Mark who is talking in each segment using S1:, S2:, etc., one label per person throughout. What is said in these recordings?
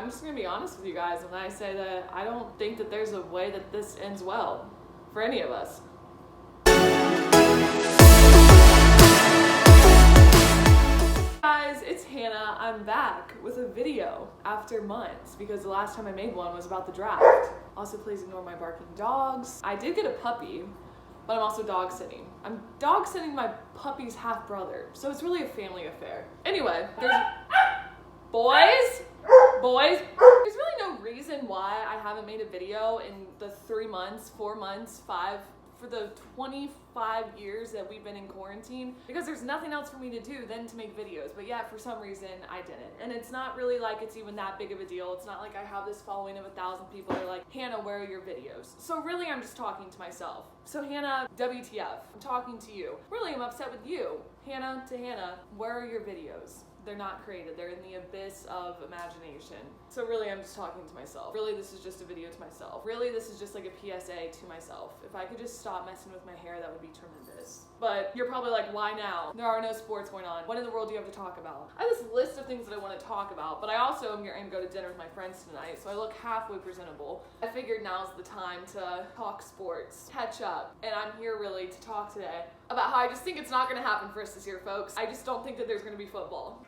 S1: I'm just gonna be honest with you guys when I say that I don't think that there's a way that this ends well for any of us. Guys, it's Hannah. I'm back with a video after months because the last time I made one was about the draft. Also, please ignore my barking dogs. I did get a puppy, but I'm also dog sitting. I'm dog sitting my puppy's half brother, so it's really a family affair. Anyway, there's boys. There's really no reason why I haven't made a video in the 3 months, 4 months, 5, for the 25 years that we've been in quarantine, because there's nothing else for me to do than to make videos. But yeah, for some reason I didn't. And it's not really like it's even that big of a deal. It's not like I have this following of 1,000 people that are like, Hannah, where are your videos? So really I'm just talking to myself. So Hannah, WTF, I'm talking to you. Really, I'm upset with you. Hannah to Hannah, where are your videos? They're not created. They're in the abyss of imagination. So really, I'm just talking to myself. Really, this is just a video to myself. Really, this is just like a PSA to myself. If I could just stop messing with my hair, that would be tremendous. But you're probably like, why now? There are no sports going on. What in the world do you have to talk about? I have this list of things that I want to talk about, but I also am going to go to dinner with my friends tonight, so I look halfway presentable. I figured now's the time to talk sports, catch up, and I'm here really to talk today about how I just think it's not going to happen for us this year, folks. I just don't think that there's going to be football.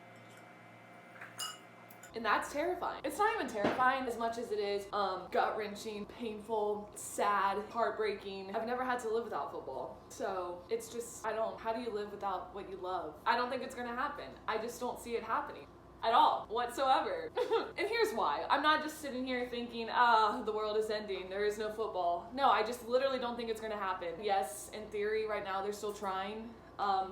S1: And that's terrifying. It's not even terrifying as much as it is gut-wrenching, painful, sad, heartbreaking. I've never had to live without football. So it's just, how do you live without what you love? I don't think it's gonna happen. I just don't see it happening at all, whatsoever. And here's why. I'm not just sitting here thinking, the world is ending, there is no football. No, I just literally don't think it's gonna happen. Yes, in theory, right now they're still trying.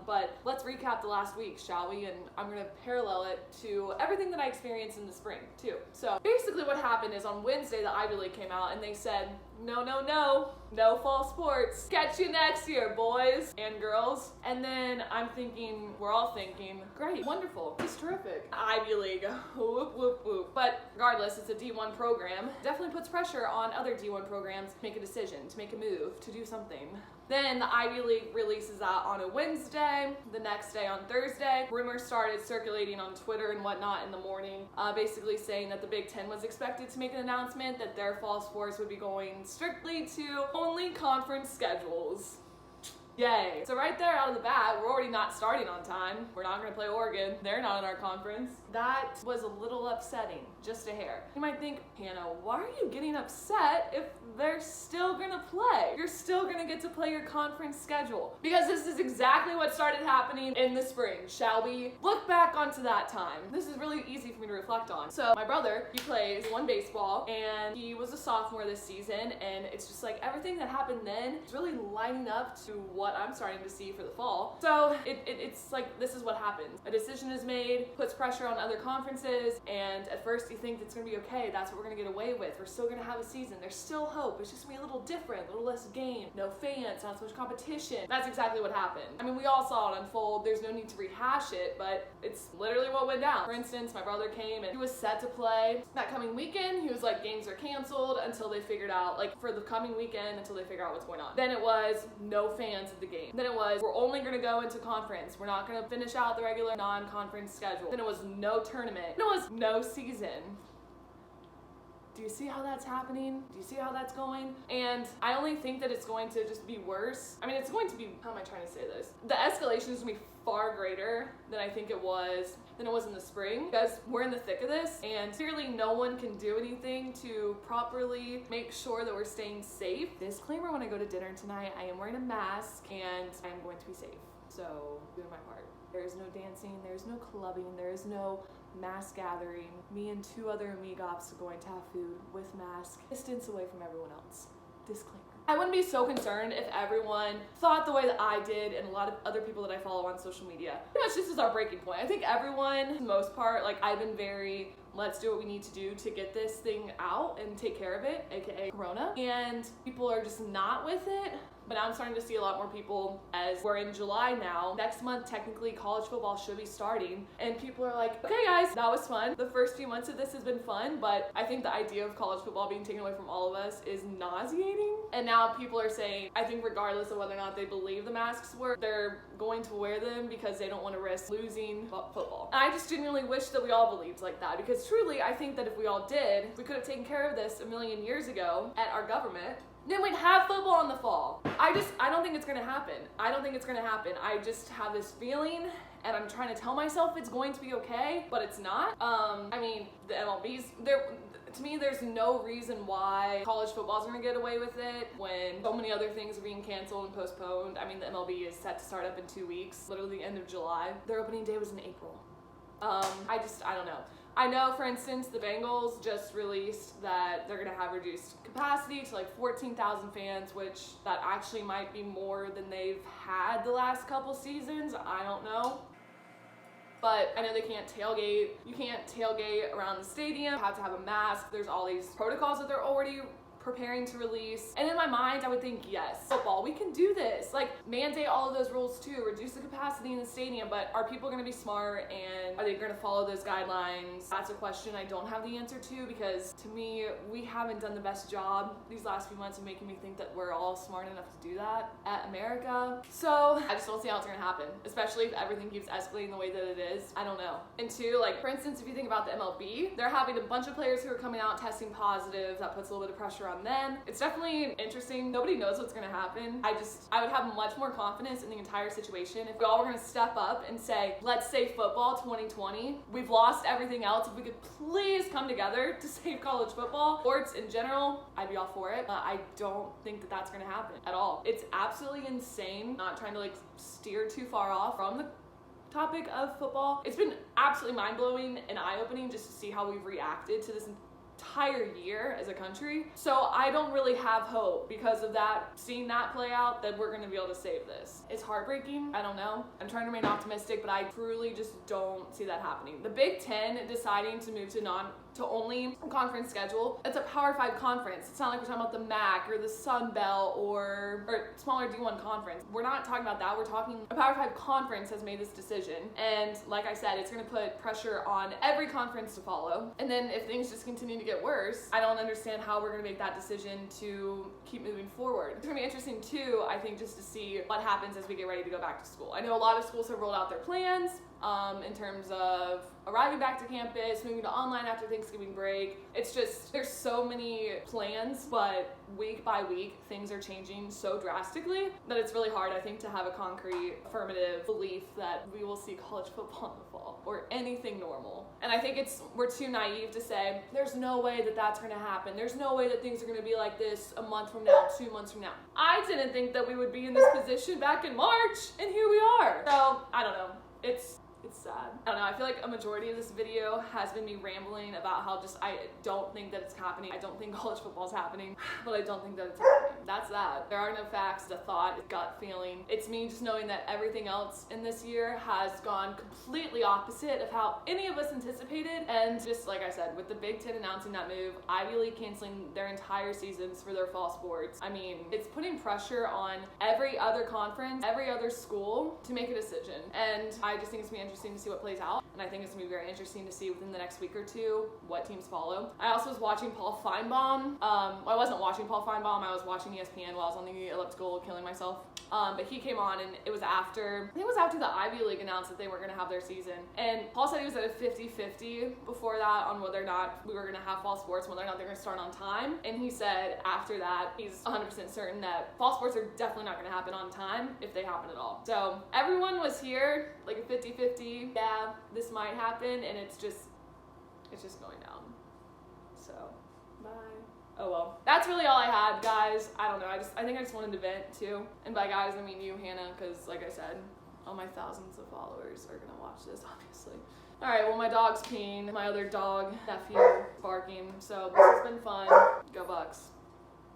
S1: But let's recap the last week, shall we? And I'm gonna parallel it to everything that I experienced in the spring, too. So basically what happened is on Wednesday, the Ivy League came out and they said, no fall sports. Catch you next year, boys and girls. And then I'm thinking, we're all thinking, great, wonderful, it's terrific. Ivy League, whoop, whoop, whoop. But regardless, it's a D1 program. Definitely puts pressure on other D1 programs to make a decision, to make a move, to do something. Then the Ivy League releases that on a Wednesday. The next day on Thursday, rumors started circulating on Twitter and whatnot in the morning, basically saying that the Big Ten was expected to make an announcement that their fall sports would be going strictly to only conference schedules. Yay. So right there out of the bat, we're already not starting on time. We're not gonna play Oregon. They're not in our conference. That was a little upsetting, just a hair. You might think, Hannah, why are you getting upset if they're still gonna play? You're still gonna get to play your conference schedule. Because this is exactly what started happening in the spring. Shall we look back onto that time? This is really easy for me to reflect on. So my brother, he plays one baseball and he was a sophomore this season, and it's just like everything that happened then is really lining up to what I'm starting to see for the fall. So it's like, this is what happens. A decision is made, puts pressure on other conferences, and at first you think it's gonna be okay, that's what we're gonna get away with. We're still gonna have a season. There's still hope. It's just gonna be a little different, a little less game, no fans, not so much competition. That's exactly what happened. I mean, we all saw it unfold. There's no need to rehash it, but it's literally what went down. For instance, my brother came and he was set to play that coming weekend. He was like, games are canceled until they figured out, like for the coming weekend, until they figure out what's going on. Then it was no fans at the game. Then it was, we're only gonna go into conference. We're not gonna finish out the regular non-conference schedule. Then it was no tournament. Then it was no season. Do you see how that's happening? Do you see how that's going? And I only think that it's going to just be worse. I mean, it's going to be, how am I trying to say this? The escalation is gonna be far greater than I think it was in the spring, because we're in the thick of this, and clearly no one can do anything to properly make sure that we're staying safe. Disclaimer, when I go to dinner tonight, I am wearing a mask and I am going to be safe. So, doing my part. There is no dancing, there is no clubbing, there is no mass gathering. Me and 2 other amigops are going to have food with mask, distance away from everyone else. Disclaimer. I wouldn't be so concerned if everyone thought the way that I did and a lot of other people that I follow on social media. Pretty much this is our breaking point. I think everyone, for the most part, like I've been very, let's do what we need to do to get this thing out and take care of it, aka Corona. And people are just not with it. But now I'm starting to see a lot more people, as we're in July now. Next month, technically, college football should be starting. And people are like, okay guys, that was fun. The first few months of this has been fun, but I think the idea of college football being taken away from all of us is nauseating. And now people are saying, I think regardless of whether or not they believe the masks work, they're going to wear them because they don't want to risk losing football. And I just genuinely wish that we all believed like that, because truly, I think that if we all did, we could have taken care of this a million years ago at our government. Then we'd have football in the fall. I don't think it's gonna happen. I don't think it's gonna happen. I just have this feeling, and I'm trying to tell myself it's going to be okay, but it's not. I mean, the MLB's, to me, there's no reason why college football's gonna get away with it when so many other things are being canceled and postponed. I mean, the MLB is set to start up in 2 weeks, literally the end of July. Their opening day was in April. I don't know. I know, for instance, the Bengals just released that they're gonna have reduced capacity to like 14,000 fans, which that actually might be more than they've had the last couple seasons. I don't know. But I know they can't tailgate. You can't tailgate around the stadium. You have to have a mask. There's all these protocols that they're already preparing to release. And in my mind, I would think, yes, football, we can do this. Like, mandate all of those rules too, reduce the capacity in the stadium, but are people gonna be smart and are they gonna follow those guidelines? That's a question I don't have the answer to, because to me, we haven't done the best job these last few months of making me think that we're all smart enough to do that at America. So I just don't see how it's gonna happen, especially if everything keeps escalating the way that it is. I don't know. And two, like, for instance, if you think about the MLB, they're having a bunch of players who are coming out testing positive. That puts a little bit of pressure on them. It's definitely interesting. Nobody knows what's gonna happen. I would have much more confidence in the entire situation if we all were gonna step up and say, let's save football 2020. We've lost everything else. If we could please come together to save college football, sports in general, I'd be all for it. I don't think that that's gonna happen at all. It's absolutely insane, not trying to like steer too far off from the topic of football. It's been absolutely mind-blowing and eye-opening just to see how we've reacted to this entire year as a country. So I don't really have hope because of that, seeing that play out, that we're gonna be able to save this. It's heartbreaking. I don't know. I'm trying to remain optimistic, but I truly just don't see that happening. The Big Ten deciding to move to only conference schedule. It's a Power 5 conference. It's not like we're talking about the MAC or the Sun Belt or smaller D1 conference. We're not talking about that. We're talking a Power 5 conference has made this decision. And like I said, it's gonna put pressure on every conference to follow. And then if things just continue to get worse, I don't understand how we're gonna make that decision to keep moving forward. It's gonna be interesting too, I think, just to see what happens as we get ready to go back to school. I know a lot of schools have rolled out their plans in terms of arriving back to campus, moving to online after Thanksgiving break. It's just, there's so many plans, but week by week, things are changing so drastically that it's really hard, I think, to have a concrete, affirmative belief that we will see college football in the fall or anything normal. And I think we're too naive to say, there's no way that that's gonna happen. There's no way that things are gonna be like this a month from now, 2 months from now. I didn't think that we would be in this position back in March, and here we are. So, I don't know. It's sad. I don't know, I feel like a majority of this video has been me rambling about how just I don't think that it's happening. I don't think college football is happening, but I don't think that it's happening. That's that. There are no facts, the thought, gut feeling. It's me just knowing that everything else in this year has gone completely opposite of how any of us anticipated. And just like I said, with the Big Ten announcing that move, Ivy League canceling their entire seasons for their fall sports, I mean, it's putting pressure on every other conference, every other school to make a decision. And I just think it's gonna be interesting to see what plays out, and I think it's gonna be very interesting to see within the next week or two what teams follow. I also was watching Paul Feinbaum. Well, I wasn't watching Paul Feinbaum, I was watching ESPN while I was on the elliptical killing myself. But he came on, and it was after, I think it was after the Ivy League announced that they were gonna have their season. And Paul said he was at a 50-50 before that on whether or not we were gonna have fall sports, whether or not they're gonna start on time. And he said after that, he's 100% certain that fall sports are definitely not gonna happen on time if they happen at all. So everyone was here, like a 50-50, yeah, this might happen, and it's just going down. So, bye. Oh well. That's really all I had, guys. I don't know, I think I just wanted to vent too. And by guys, I mean you, Hannah, because like I said, all my thousands of followers are gonna watch this, obviously. Alright, well, my dog's peeing, my other dog, nephew, barking, so this has been fun. Go Bucks.